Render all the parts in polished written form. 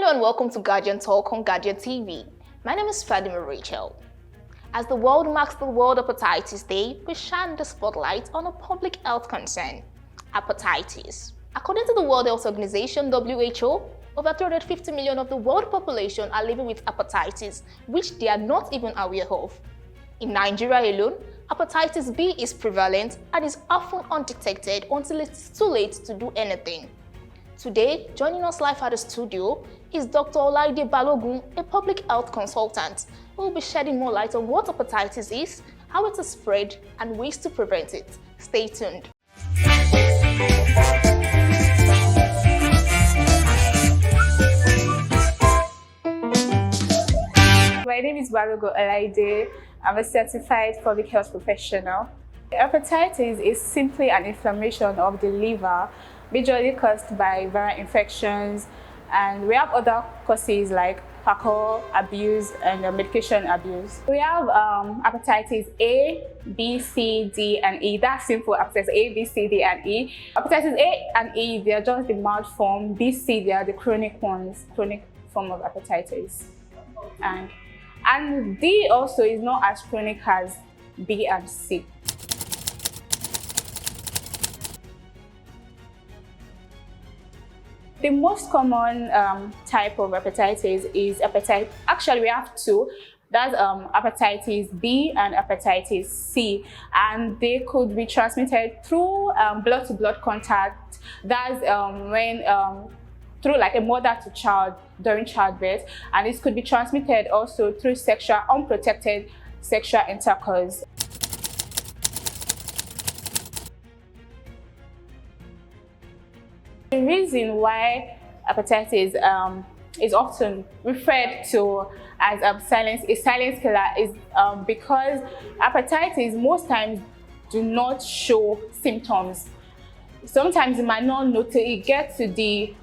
Hello and welcome to Guardian Talk on Guardian TV. My name is Fatima Rachel. As the world marks the World Hepatitis Day, we shine the spotlight on a public health concern, hepatitis. According to the World Health Organization, WHO, over 350 million of the world population are living with hepatitis, which they are not even aware of. In Nigeria alone, hepatitis B is prevalent and is often undetected until it's too late to do anything. Today, joining us live at the studio is Dr. Olaide Balogun, a public health consultant, who will be shedding more light on what hepatitis is, how it is spread, and ways to prevent it. Stay tuned. My name is Balogun Olaide. I'm a certified public health professional. Hepatitis is simply an inflammation of the liver, majorly caused by viral infections, and we have other causes like alcohol abuse and medication abuse. We have hepatitis A, B, C, D, and E. That's simple. Hepatitis A, B, C, D, and E. Hepatitis A and E, they are just the mild form. B, C, they are the chronic ones, chronic form of hepatitis. And D also is not as chronic as B and C. The most common type of hepatitis is hepatitis. Actually, we have two. That's hepatitis B and hepatitis C, and they could be transmitted through blood-to-blood contact. That's when through like a mother to child during childbirth, and this could be transmitted also through unprotected sexual intercourse. The reason why hepatitis is often referred to as a silent killer is because hepatitis most times do not show symptoms. Sometimes you might not notice it gets to the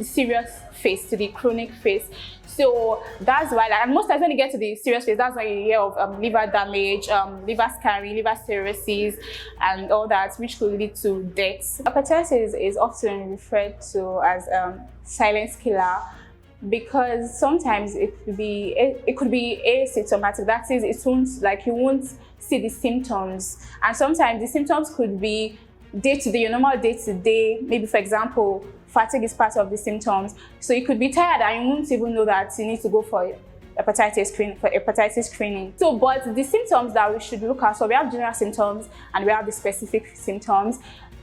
serious phase, to the chronic phase. So that's why, and most times when you get to the serious phase, that's when you hear of liver damage, liver scarring, liver cirrhosis, and all that, which could lead to death. Hepatitis is often referred to as silent killer because sometimes it could be asymptomatic. That is, you won't see the symptoms, and sometimes the symptoms could be day-to-day, your normal day-to-day. Maybe, for example, fatigue is part of the symptoms. So you could be tired and you won't even know that you need to go for hepatitis screening. So, but the symptoms that we should look at, so we have general symptoms and we have the specific symptoms.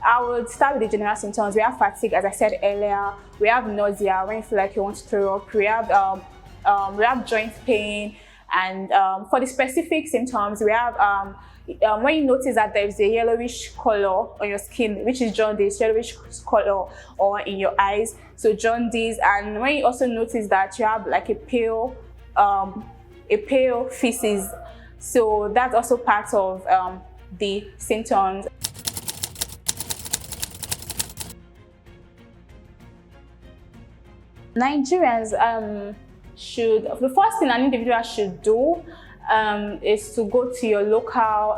I would start with the general symptoms. We have fatigue, as I said earlier. We have nausea when you feel like you want to throw up. We have joint pain, and for the specific symptoms, we have when you notice that there is a yellowish color on your skin, which is jaundice, yellowish color, or in your eyes, so jaundice. And when you also notice that you have like a pale feces, so that's also part of the symptoms. Nigerians the first thing an individual should do is to go to your local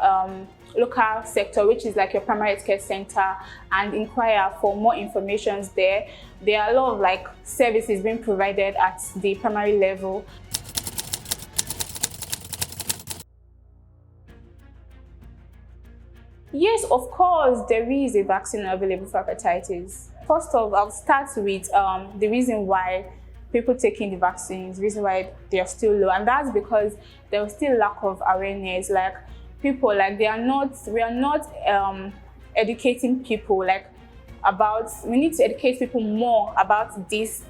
sector, which is like your primary health care center, and inquire for more information there. There are a lot of services being provided at the primary level. Yes, of course, there is a vaccine available for hepatitis. First off, I'll start with the reason why people taking the vaccines, the reason why they are still low, and that's because there is still lack of awareness. We are not educating people we need to educate people more about this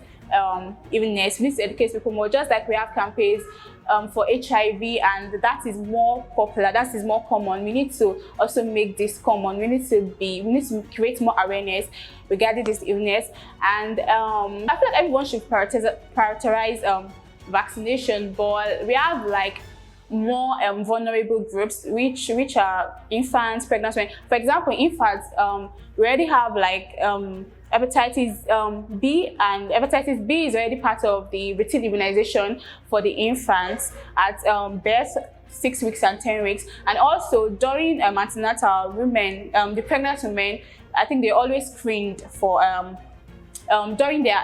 illness. We need to educate people more, just like we have campaigns for HIV, and that is more popular, that is more common. We need to also make this common. We need to create more awareness regarding this illness, and I feel like everyone should prioritize vaccination, but we have more vulnerable groups, which are infants, pregnant women. For example, infants, we already have hepatitis B, and hepatitis B is already part of the routine immunization for the infants at birth, 6 weeks and 10 weeks. And also during antenatal, women, the pregnant women, I think they're always screened for during their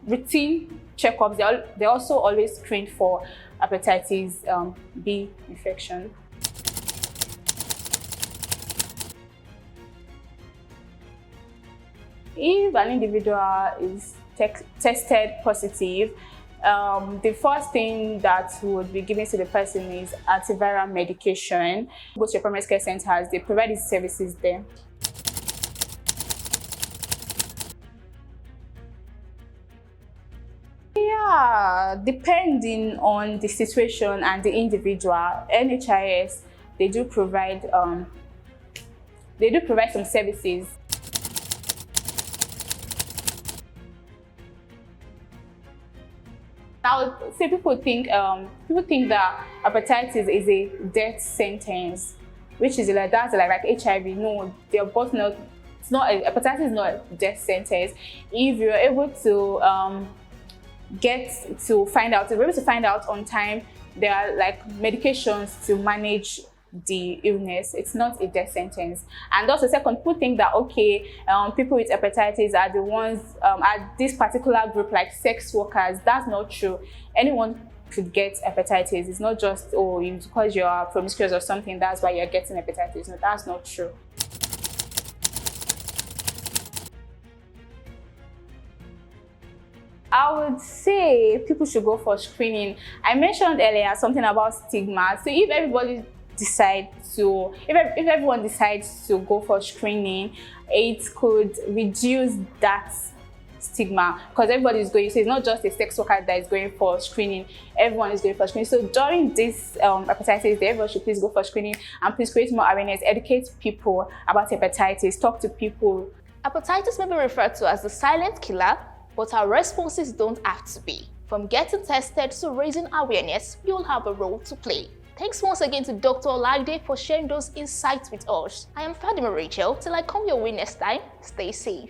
routine checkups, they also always screen for hepatitis B infection. If an individual is tested positive, the first thing that would be given to the person is antiviral medication. Go to your primary care centers, they provide these services there. Yeah, depending on the situation and the individual, NHIS, they do provide some services. Now, say people think that hepatitis is a death sentence, which is like HIV. No, they're both not. It's not. Hepatitis is not a death sentence. If you're able to if you're able to find out on time, there are like medications to manage the illness. It's not a death sentence. And also, second, people think that people with hepatitis are the ones at this particular group, like sex workers. That's not true. Anyone could get hepatitis. It's not just because you are promiscuous or something, that's why you're getting hepatitis. No, that's not true. I would say people should go for screening. I mentioned earlier something about stigma. So if everyone decides to go for screening, it could reduce that stigma, because everybody is going. So it's not just a sex worker that is going for screening. Everyone is going for screening. So during this hepatitis day, everyone should please go for screening and please create more awareness, educate people about hepatitis, talk to people. Hepatitis may be referred to as the silent killer, but our responses don't have to be. From getting tested to raising awareness, we all have a role to play. Thanks once again to Dr. Olaide for sharing those insights with us. I am Fatima Rachel. Till I come your way next time, stay safe.